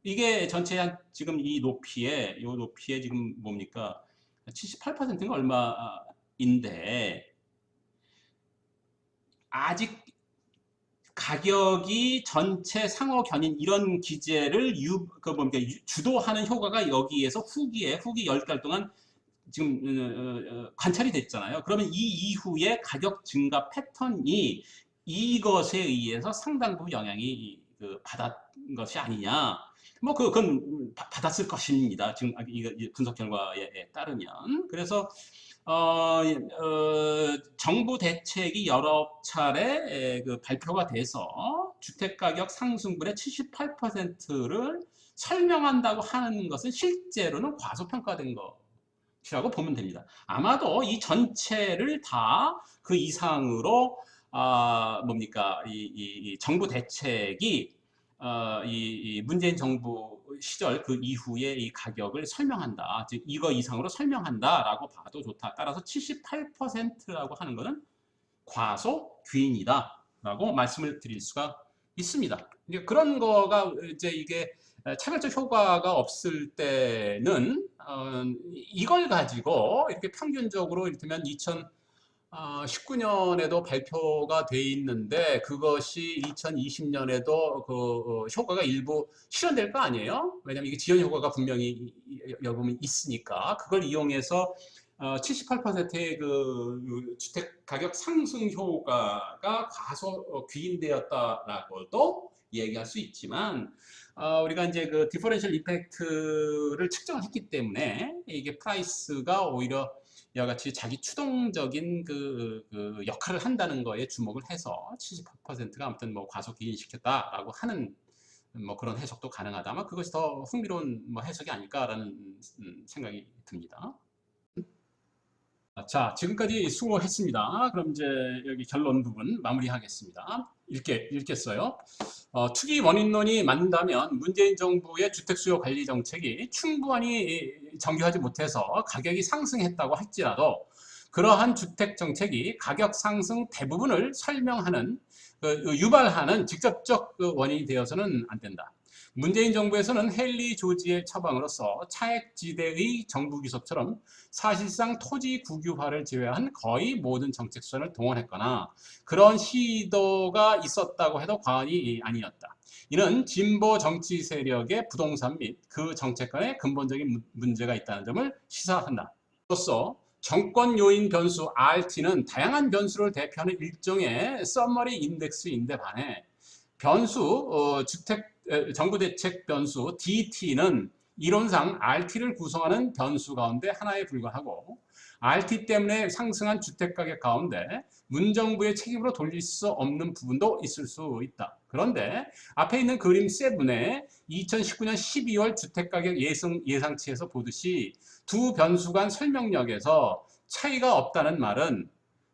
이게 전체 한 지금 이 높이에 지금 뭡니까? 78%인가 얼마인데 아직 가격이 전체 상호 견인 이런 기제를 주도하는 효과가 여기에서 후기 10달 동안 지금 관찰이 됐잖아요. 그러면 이 이후에 가격 증가 패턴이 이것에 의해서 상당 부분 영향이 받은 것이 아니냐. 뭐 그건 받았을 것입니다. 지금 이거 분석 결과에 따르면. 그래서 정부 대책이 여러 차례 발표가 돼서 주택가격 상승분의 78%를 설명한다고 하는 것은 실제로는 과소평가된 것이라고 보면 됩니다. 아마도 이 전체를 다 그 이상으로 이 정부 대책이 이 문재인 정부 시절 그 이후에 이 가격을 설명한다. 즉 이거 이상으로 설명한다라고 봐도 좋다. 따라서 78%라고 하는 것은 과소 귀인이다라고 말씀을 드릴 수가 있습니다. 그런 거가 이제 이게 차별적 효과가 없을 때는 이걸 가지고 이렇게 평균적으로 이를테면 2019년에도 발표가 돼 있는데 그것이 2020년에도 그 효과가 일부 실현될 거 아니에요? 왜냐면 이게 지연 효과가 분명히 여러분 있으니까 그걸 이용해서 78%의 그 주택 가격 상승 효과가 과소 귀인되었다라고도 얘기할 수 있지만 우리가 이제 그 디퍼런셜 임팩트를 측정을 했기 때문에 이게 프라이스가 오히려 이와 같이 자기 추동적인 그 역할을 한다는 거에 주목을 해서 78%가 아무튼 뭐 과소 기인시켰다라고 하는 뭐 그런 해석도 가능하다. 아마 그것이 더 흥미로운 뭐 해석이 아닐까라는 생각이 듭니다. 자, 지금까지 수고했습니다. 그럼 이제 여기 결론 부분 마무리하겠습니다. 읽겠어요. 투기 원인론이 맞는다면 문재인 정부의 주택 수요 관리 정책이 충분히 정교하지 못해서 가격이 상승했다고 할지라도 그러한 주택 정책이 가격 상승 대부분을 설명하는 유발하는 직접적 원인이 되어서는 안 된다. 문재인 정부에서는 헨리 조지의 처방으로서 차액지대의 정부 기속처럼 사실상 토지 국유화를 제외한 거의 모든 정책 수단을 동원했거나 그런 시도가 있었다고 해도 과언이 아니었다. 이는 진보 정치 세력의 부동산 및 그 정책관에 근본적인 문제가 있다는 점을 시사한다. 또서 정권 요인 변수 RT는 다양한 변수를 대표하는 일종의 서머리 인덱스인데 반해 변수 정부 대책 변수 DT는 이론상 RT를 구성하는 변수 가운데 하나에 불과하고 RT 때문에 상승한 주택가격 가운데 문정부의 책임으로 돌릴 수 없는 부분도 있을 수 있다. 그런데 앞에 있는 그림 7에 2019년 12월 주택가격 예상치에서 보듯이 두 변수 간 설명력에서 차이가 없다는 말은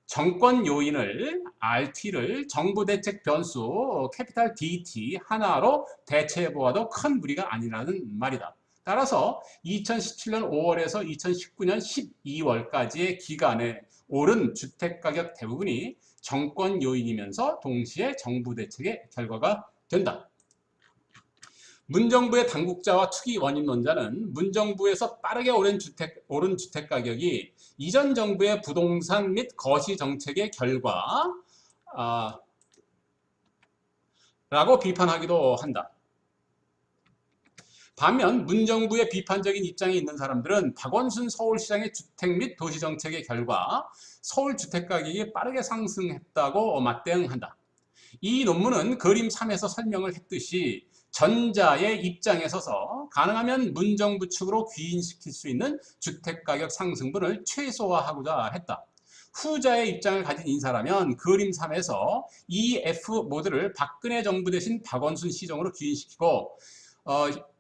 정권 요인을 RT를 정부 대책 변수 캐피탈 DT 하나로 대체해 보아도 큰 무리가 아니라는 말이다. 따라서 2017년 5월에서 2019년 12월까지의 기간에 오른 주택가격 대부분이 정권 요인이면서 동시에 정부 대책의 결과가 된다. 문정부의 당국자와 투기 원인론자는 문정부에서 빠르게 오른 주택 가격이 이전 정부의 부동산 및 거시 정책의 결과 라고 비판하기도 한다. 반면 문정부의 비판적인 입장에 있는 사람들은 박원순 서울시장의 주택 및 도시정책의 결과 서울 주택가격이 빠르게 상승했다고 맞대응한다. 이 논문은 그림 3에서 설명을 했듯이 전자의 입장에 서서 가능하면 문정부 측으로 귀인시킬 수 있는 주택가격 상승분을 최소화하고자 했다. 후자의 입장을 가진 인사라면 그림 3에서 EF 모드를 박근혜 정부 대신 박원순 시정으로 귀인시키고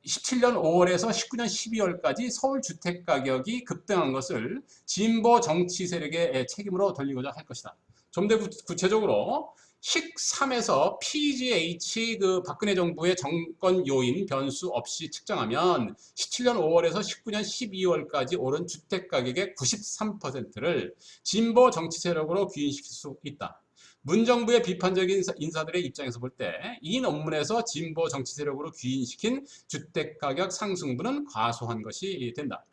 17년 5월에서 19년 12월까지 서울 주택가격이 급등한 것을 진보 정치 세력의 책임으로 돌리고자 할 것이다. 좀 더 구체적으로 식 3에서 PGH 박근혜 정부의 정권 요인 변수 없이 측정하면 17년 5월에서 19년 12월까지 오른 주택가격의 93%를 진보 정치 세력으로 귀인시킬 수 있다. 문정부의 비판적인 인사들의 입장에서 볼 때 이 논문에서 진보 정치 세력으로 귀인시킨 주택가격 상승분은 과소한 것이 된다.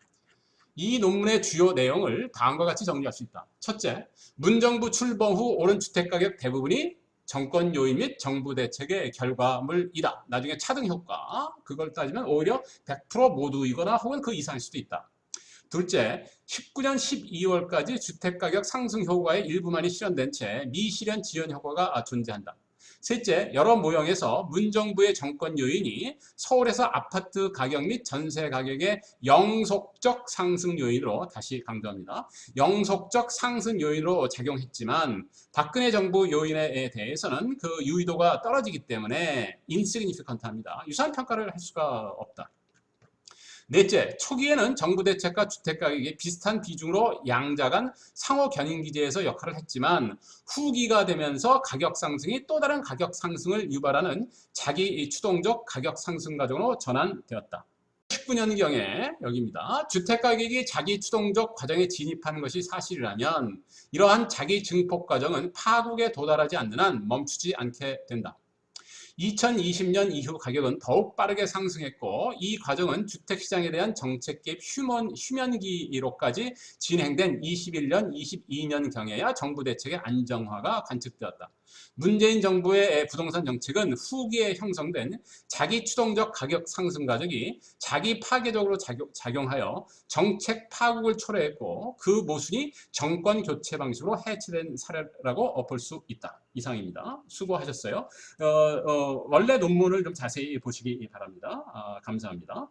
이 논문의 주요 내용을 다음과 같이 정리할 수 있다. 첫째, 문정부 출범 후 오른 주택가격 대부분이 정권 요인 및 정부 대책의 결과물이다. 나중에 차등 효과, 그걸 따지면 오히려 100% 모두이거나 혹은 그 이상일 수도 있다. 둘째, 19년 12월까지 주택가격 상승 효과의 일부만이 실현된 채 미실현 지연 효과가 존재한다. 셋째, 여러 모형에서 문정부의 정권 요인이 서울에서 아파트 가격 및 전세 가격의 영속적 상승 요인으로, 다시 강조합니다. 영속적 상승 요인으로 작용했지만 박근혜 정부 요인에 대해서는 그 유의도가 떨어지기 때문에 insignificant합니다. 유사한 평가를 할 수가 없다. 넷째, 초기에는 정부 대책과 주택가격이 비슷한 비중으로 양자간 상호 견인 기제에서 역할을 했지만 후기가 되면서 가격 상승이 또 다른 가격 상승을 유발하는 자기 추동적 가격 상승 과정으로 전환되었다. 19년경에 여기입니다. 주택가격이 자기 추동적 과정에 진입하는 것이 사실이라면 이러한 자기 증폭 과정은 파국에 도달하지 않는 한 멈추지 않게 된다. 2020년 이후 가격은 더욱 빠르게 상승했고 이 과정은 주택시장에 대한 정책 개입 휴면기로까지 진행된 21년, 22년경에야 정부 대책의 안정화가 관측되었다. 문재인 정부의 부동산 정책은 후기에 형성된 자기 추동적 가격 상승 과정이 자기 파괴적으로 작용하여 정책 파국을 초래했고 그 모순이 정권 교체 방식으로 해체된 사례라고 볼 수 있다. 이상입니다. 수고하셨어요. 원래 논문을 좀 자세히 보시기 바랍니다. 감사합니다.